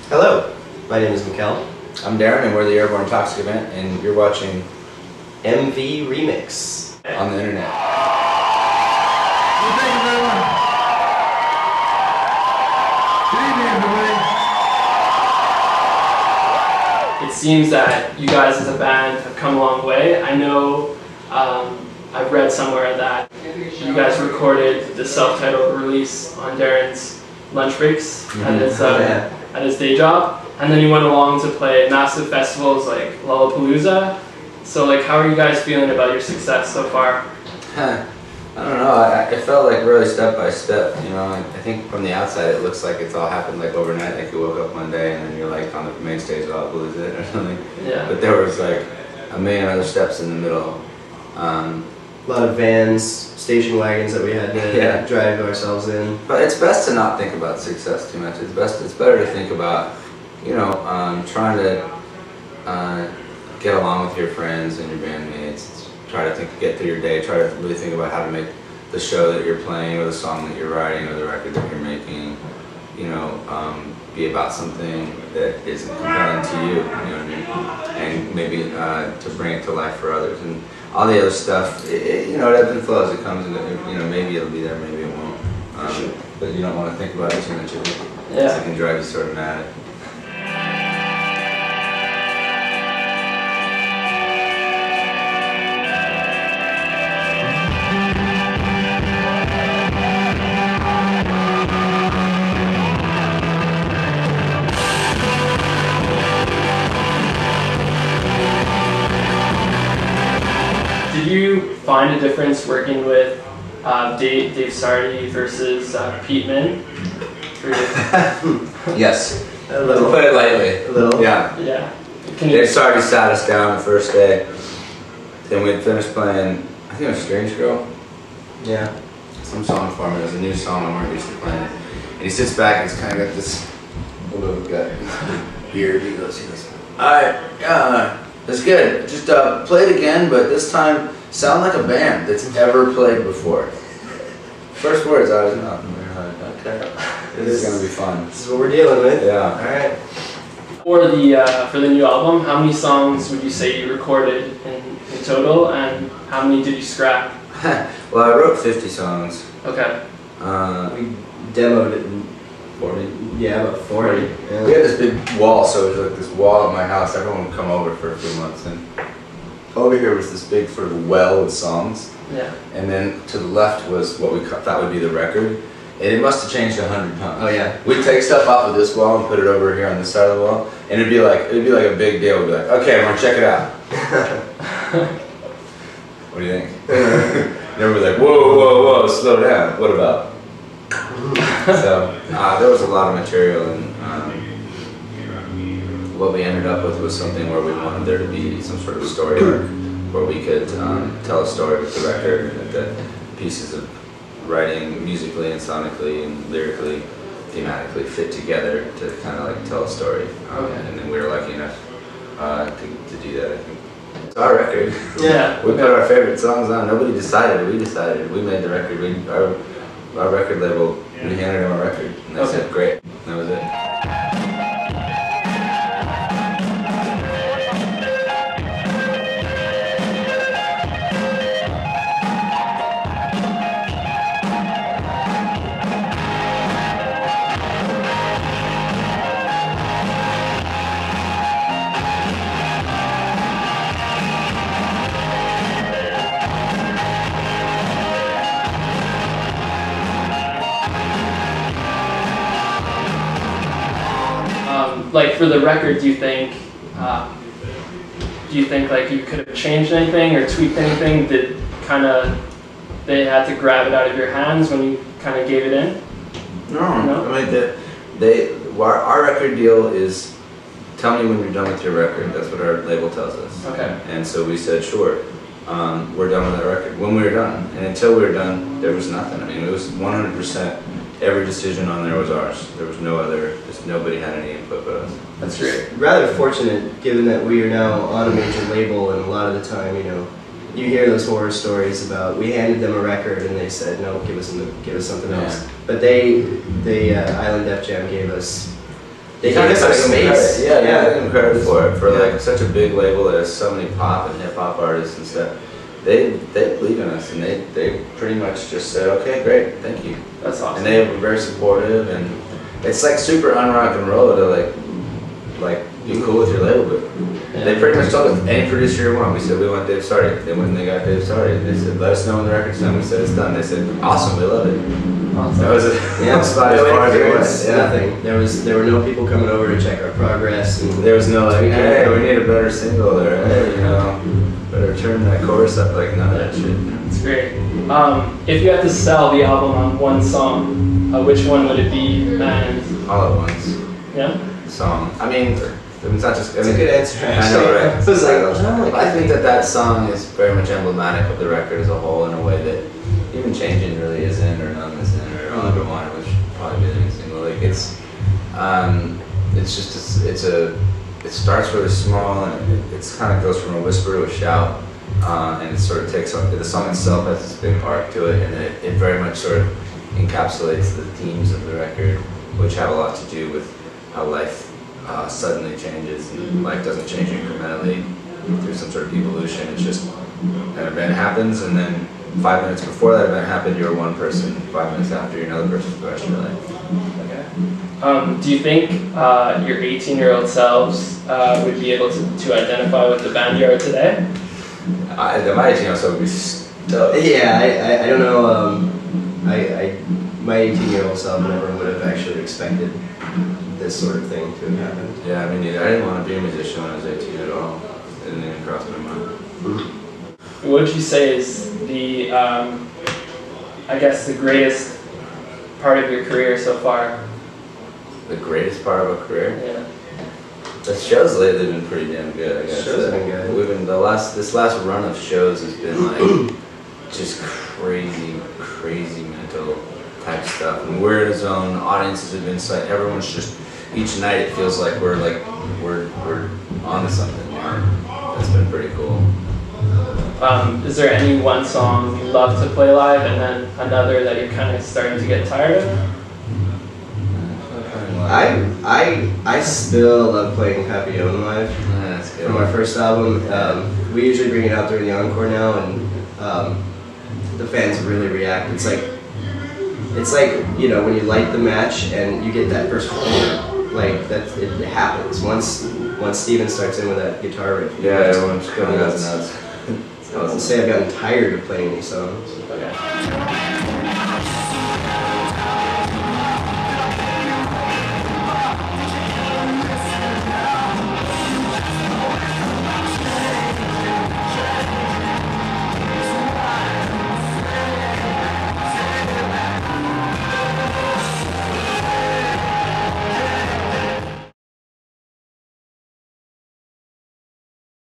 Hello, my name is Mikel. I'm Daren, and we're the Airborne Toxic event, and you're watching MV Remix on the internet. Well, thank you very much. Good evening, everybody. It seems that you guys as a band have come a long way. I know I've read somewhere that you guys recorded the self-titled release on Daren's lunch breaks at his day job, and then you went along to play massive festivals like Lollapalooza. So like, how are you guys feeling about your success so far? I don't know, it felt like really step by step, you know. I think from the outside it looks like it's all happened like overnight, like you woke up one day and then you're like on the main stage of Lollapalooza or something. Yeah. But there was like a million other steps in the middle. A lot of vans, station wagons that we had to drive ourselves in. But it's best to not think about success too much. It's better to think about, you know, trying to get along with your friends and your bandmates. Try to get through your day. Try to really think about how to make the show that you're playing, or the song that you're writing, or the record that you're making, you know, be about something that isn't compelling to you. You know what I mean? And maybe to bring it to life for others. And all the other stuff, you know, it ebbs and flows. It comes and, you know, maybe it'll be there, maybe it won't. But you don't want to think about it too much. It can drive you sort of mad. Did you find a difference working with Dave Sardi versus Pete Min? Yes. A little. To put it lightly. A little. Yeah. Yeah. Dave Sardi sat us down the first day. Then we'd finished playing, I think it was Strange Girl. Yeah. Some song for me. It was a new song I weren't used to playing. And he sits back and he's kind of got this little beard. He goes, alright, that's good. Just play it again, but this time sound like a band that's ever played before. First words out of his mouth. Okay. This is gonna be fun. This is what we're dealing with. Yeah. Alright. For the new album, how many songs would you say you recorded in total, and how many did you scrap? Well, I wrote 50 songs. Okay. We demoed it in 40. Yeah, about 40. Yeah. We had this big wall, so it was like this wall at my house. Everyone would come over for a few months, and over here was this big sort of well with songs. Yeah. And then to the left was what we thought would be the record. And it must have changed 100 times. Oh yeah. We'd take stuff off of this wall and put it over here on this side of the wall, and it'd be like a big deal. We'd be like, okay, everyone, check it out. What do you think? And everyone would be like, whoa, whoa, whoa, slow down. What about? So there was a lot of material, and what we ended up with was something where we wanted there to be some sort of story arc, where we could tell a story with the record, and that the pieces of writing musically and sonically and lyrically, thematically fit together to kind of like tell a story. And then we were lucky enough to do that, I think. It's our record. Yeah. We put our favorite songs on. Nobody decided. We decided. We made the record. Our record label, we handed them a record, and they said, great. And that was it. Like for the record, do you think like you could have changed anything or tweaked anything? Did they had to grab it out of your hands when you kind of gave it in? No. I mean, our record deal is, tell me when you're done with your record. That's what our label tells us. Okay. And so we said, sure. We're done with that record. When we were done, and until we were done, there was nothing. I mean, it was 100%. Every decision on there was ours. There was no other. Just nobody had any input but us. That's great. Rather fortunate, given that we are now on a major label, and a lot of the time, you know, you hear those horror stories about we handed them a record and they said no, give us something else. But they Island Def Jam gave us they kind gave of us our space. Yeah, they give them credit for it. For like such a big label that has so many pop and hip hop artists and stuff. They believe in us, and they pretty much just said, okay, great, thank you. That's awesome. And they were very supportive, and it's like super unrock and roll to like be cool with your label, but they pretty much told us any producer you want. We said we want Dave Sardi. They went and they got Dave Sardi. They said let us know when the record's done. We said it's done. They said awesome, we love it. Awesome. That was as far as it went. Yeah. Nothing. There were no people coming over to check our progress, and There was no like, hey, we need a better single, or hey, better turn that chorus up. Like none of that shit. It's great. If you had to sell the album on one song, which one would it be? And All at once. yeah. Song. I mean, it's not just. it's a good answer. I know, right? I was like, oh, I think that song is very much emblematic of the record as a whole in a way that even Changing really isn't, or Numb isn't, or All Ever Wanted, which probably be the single. Like it starts really small, and it's kind of goes from a whisper to a shout, and it sort of takes on the song itself has this big arc to it, and it very much sort of encapsulates the themes of the record, which have a lot to do with how life suddenly changes, and life doesn't change incrementally through some sort of evolution. It's just an event happens, and then 5 minutes before that event happened, you were one person. 5 minutes after, you're another person for the rest of your life. Okay. Do you think your 18-year-old selves would be able to identify with the band you are today? My 18-year-old self would be stoked. Yeah, I don't know. My 18-year-old self never would have actually expected this sort of thing to have happened. Yeah, I mean, I didn't want to be a musician when I was 18 at all. It didn't even cross my mind. What would you say is the, I guess, the greatest part of your career so far? The greatest part of a career? Yeah. The shows lately have been pretty damn good, I guess. Shows have been good. We've been this last run of shows has been like just crazy mental type stuff. And we're in a zone. Audiences have been like everyone's just each night it feels like we're onto something. That's been pretty cool. Is there any one song you love to play live, and then another that you're kind of starting to get tired of? I still love playing Papillon live. That's good. From our first album. We usually bring it out during the encore now, and the fans really react. It's like when you light the match and you get that first like that it happens once Steven starts in with that guitar riff. Yeah, everyone's going nuts. I wouldn't say I've gotten tired of playing these songs. Okay.